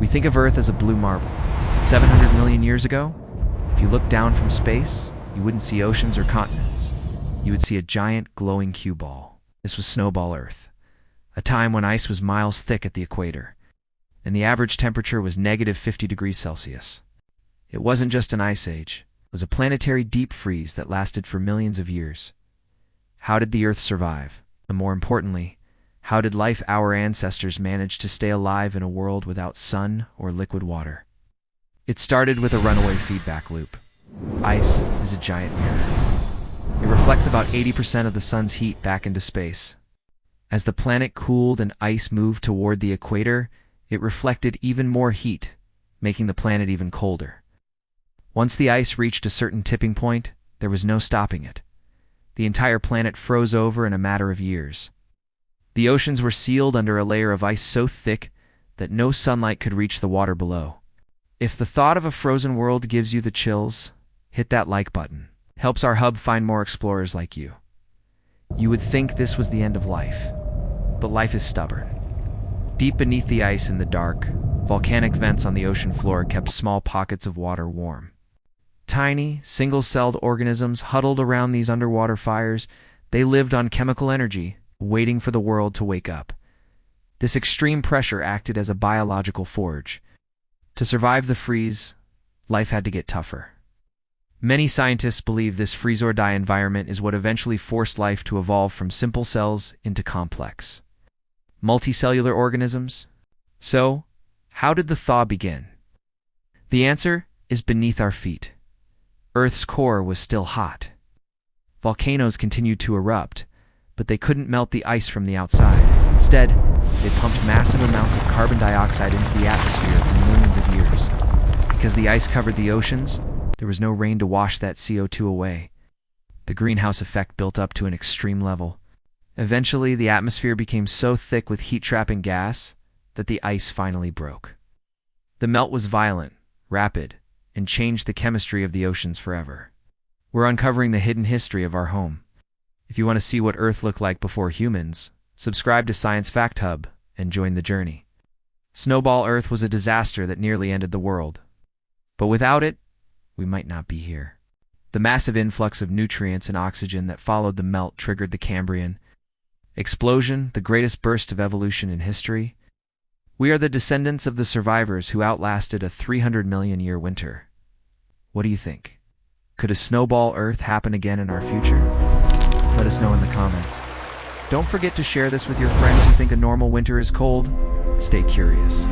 We think of Earth as a blue marble. But 700 million years ago, if you looked down from space, you wouldn't see oceans or continents. You would see a giant glowing cue ball. This was Snowball Earth, a time when ice was miles thick at the equator, and the average temperature was negative 50 degrees Celsius. It wasn't just an ice age. It was a planetary deep freeze that lasted for millions of years. How did the Earth survive? And more importantly, how did life our ancestors manage to stay alive in a world without sun or liquid water? It started with a runaway feedback loop. Ice is a giant mirror. It reflects about 80% of the sun's heat back into space. As the planet cooled and ice moved toward the equator, it reflected even more heat, making the planet even colder. Once the ice reached a certain tipping point, there was no stopping it. The entire planet froze over in a matter of years. The oceans were sealed under a layer of ice so thick that no sunlight could reach the water below. If the thought of a frozen world gives you the chills, hit that like button. It helps our hub find more explorers like you. You would think this was the end of life, but life is stubborn. Deep beneath the ice in the dark, volcanic vents on the ocean floor kept small pockets of water warm. Tiny, single-celled organisms huddled around these underwater fires. They lived on chemical energy, waiting for the world to wake up. This extreme pressure acted as a biological forge. To survive the freeze, life had to get tougher. Many scientists believe this freeze-or-die environment is what eventually forced life to evolve from simple cells into complex, multicellular organisms. So, how did the thaw begin? The answer is beneath our feet. Earth's core was still hot. Volcanoes continued to erupt, but they couldn't melt the ice from the outside. Instead, they pumped massive amounts of carbon dioxide into the atmosphere for millions of years. Because the ice covered the oceans, there was no rain to wash that CO2 away. The greenhouse effect built up to an extreme level. Eventually, the atmosphere became so thick with heat-trapping gas that the ice finally broke. The melt was violent, rapid, and changed the chemistry of the oceans forever. We're uncovering the hidden history of our home. If you want to see what Earth looked like before humans, subscribe to Science Fact Hub and join the journey. Snowball Earth was a disaster that nearly ended the world. But without it, we might not be here. The massive influx of nutrients and oxygen that followed the melt triggered the Cambrian explosion, the greatest burst of evolution in history. We are the descendants of the survivors who outlasted a 300 million year winter. What do you think? Could a Snowball Earth happen again in our future? Let us know in the comments. Don't forget to share this with your friends who think a normal winter is cold. Stay curious.